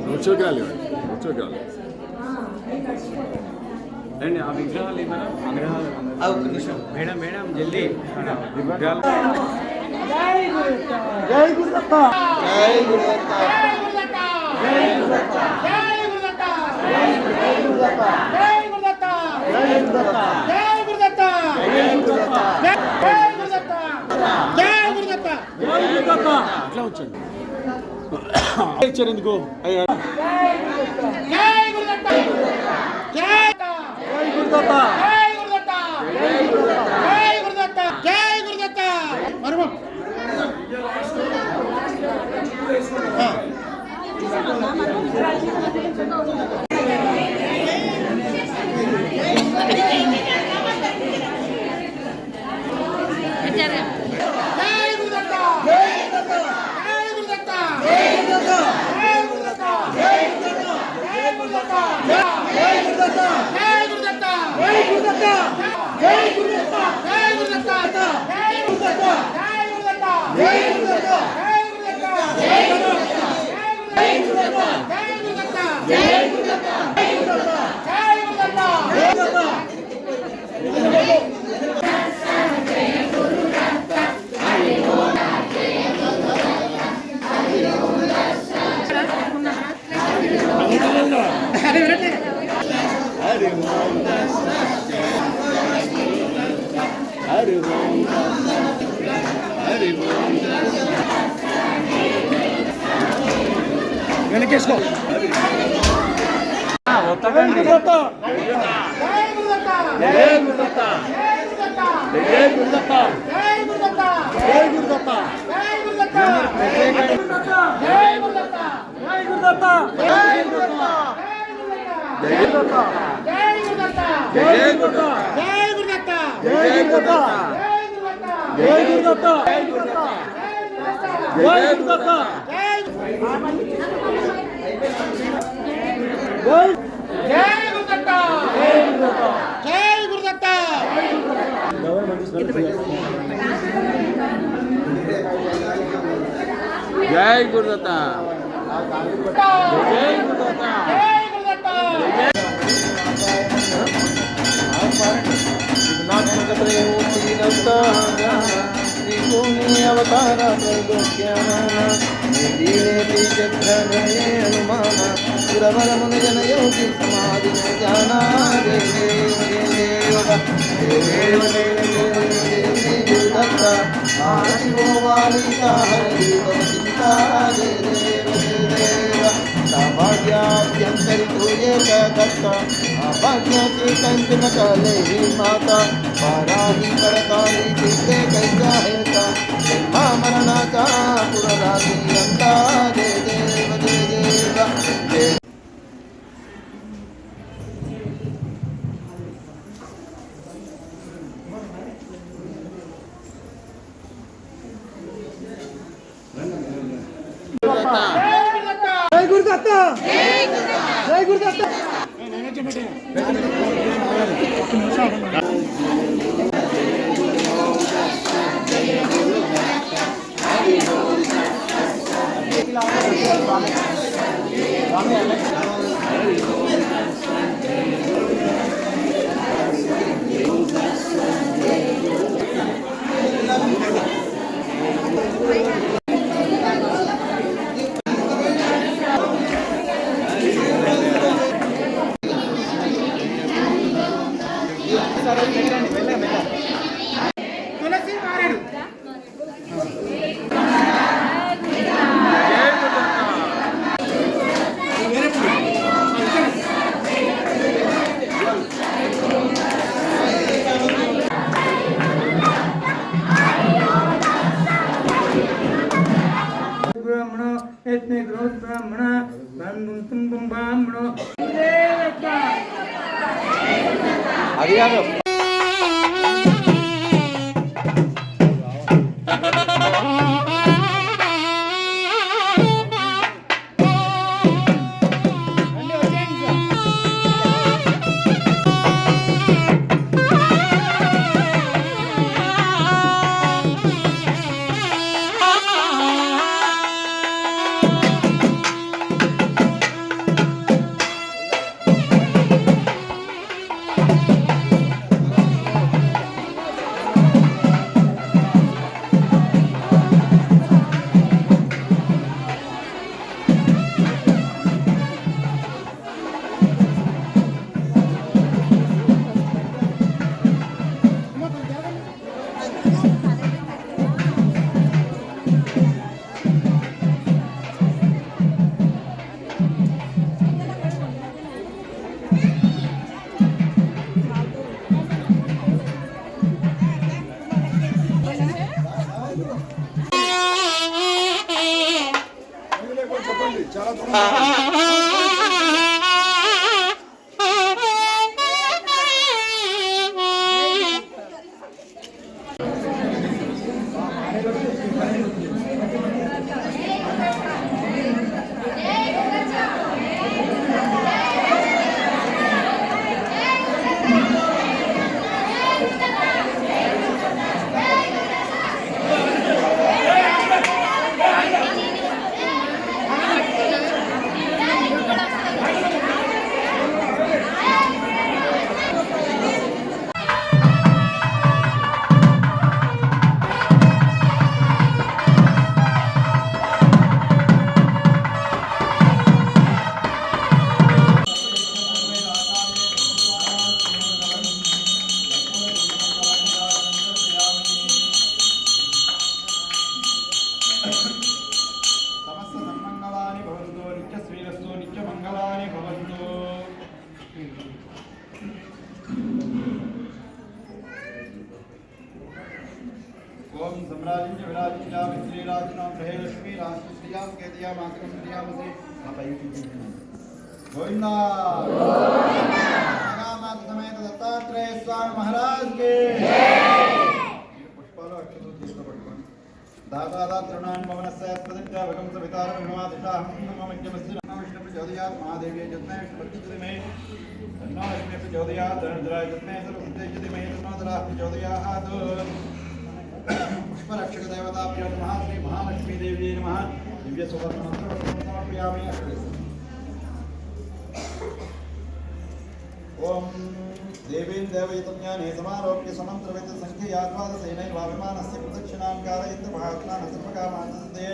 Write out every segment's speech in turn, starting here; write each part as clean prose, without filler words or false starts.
వచ్చోగాలి అండి ఆ విగ్రహాలు మేడం మేడం జల్దీ విగ్రహాలు. జై గురుదత్త జై గురుదత్త జై గురుదత్త జై గురుదత్త జై గురుదత్త జై గురుదత్త జై గురుదత్త జై గురుదత్త జై గురుదత్త జై గురుదత్త జై గురుదత్త జై గురుదత్త జై గురుదత్త అట్లా వచ్చండి ఇచ్చారు ఎందుకు జై గురుదత్త జై గురుదత్త జై గురుదత్త జై గురుదత్త జై గురుదత్త జై గురుదత్త మరమ వెనకేసుకో జై గురుదత్త అవతార హనుమాన పురవరమున జన యోగి సమాధి జానా గురుదత్త भाग्याभ्यंतरितो ये दत्त भाग्य के कंचन कले ही माता पाराही परकाली चित्ते कैसा हेता जन्मा मरणाचा पुरराती अंता दे देव दे देवा दे जय गुरुदत्त तुलसी मारेడు ब्राह्मण इतने ग्रोथ ब्राह्मण तुम ब्राह्मण అది సమస్త సన్మంగళాని భవంతు నిత్య శ్రీరస్తు నిత్య మంగళాని భవంతు. ఓం సమ్రాజించ విరాజించామి శ్రీరాజనాం గ్రహే లక్ష్మీ రాష్ట్ర శ్రీయాం కేతయా మాతరం శ్రీయామసి గోవింద నాగామాత సమేత దత్తాత్రేయ స్వామి మహారాజ్ కే పుష్పాలు అక్షతలు చేతిలో పట్టుకోండి. दातादातृणान् भवनस्य प्रदित्या भगं सवितारं नमादिशाहं नममज्ञमस्य विष्णु प्रचोदयात् महादेवी जन्मे विष्णुपतिजतिमहे तन्नो लक्ष्मी प्रचोदयात् धनन्द्राय जन्मे सरस्वती जतिमहे तन्नो धराः प्रचोदयात्. पुष्परक्षकदेवताभ्यो नमः. श्री महालक्ष्मी देव्यै नमः. दिव्यसुवर्णमन्त्रं समर्पयामि. ओम देवीं देवयतज्ञाने समारोप्य समन्त्रवेद संख्यया द्वादशेनैवाभिमानस्य प्रदक्षिणां कारयन्तु महात्मानः सर्वकामानन्दे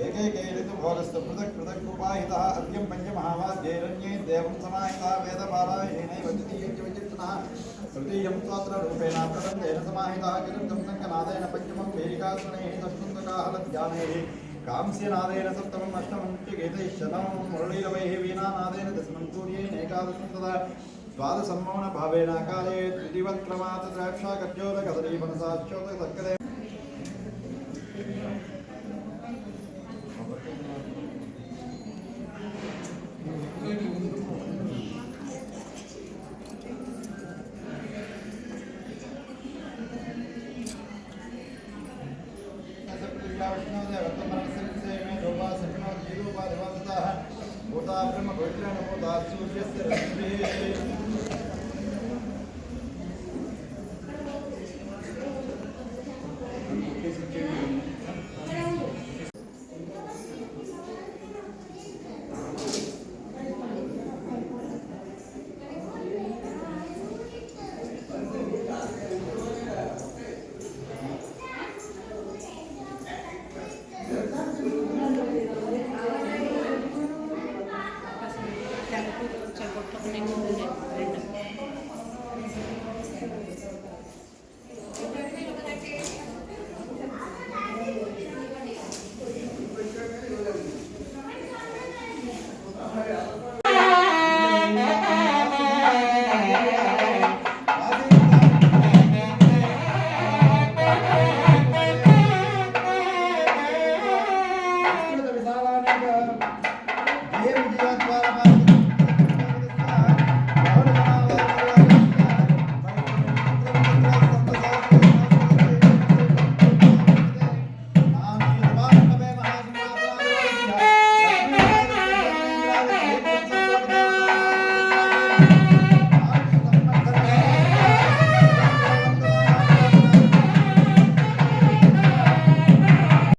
एकैके ऋतुभोगस्य पृथक् पृथक् उपाहितः अद्यं पञ्चमहावाद्यैरण्ये देवं समाहितः वेदपारायणेनैव द्वितीयं च विचित्तनः तृतीयं स्तोत्ररूपेण प्रबन्धेन समाहितः किरन्तं शङ्खनादेन पञ्चमं वेदिकासनैः षष्ठन्तकाहलध्यानैः कांस्यनादेन सप्तमम् अष्टमं गीतैः शतमं मुरळीरवैः वीणानादेन दशमं सूर्येण एकादशं तदा द्वादशं मौनभावेन काले द्विदिवत्क्रमात् द्राक्षा कज्जोर कदली मनसाच्योत सक्करे भूता ब्रह्म पवित्रेण भूता सूर्यस्य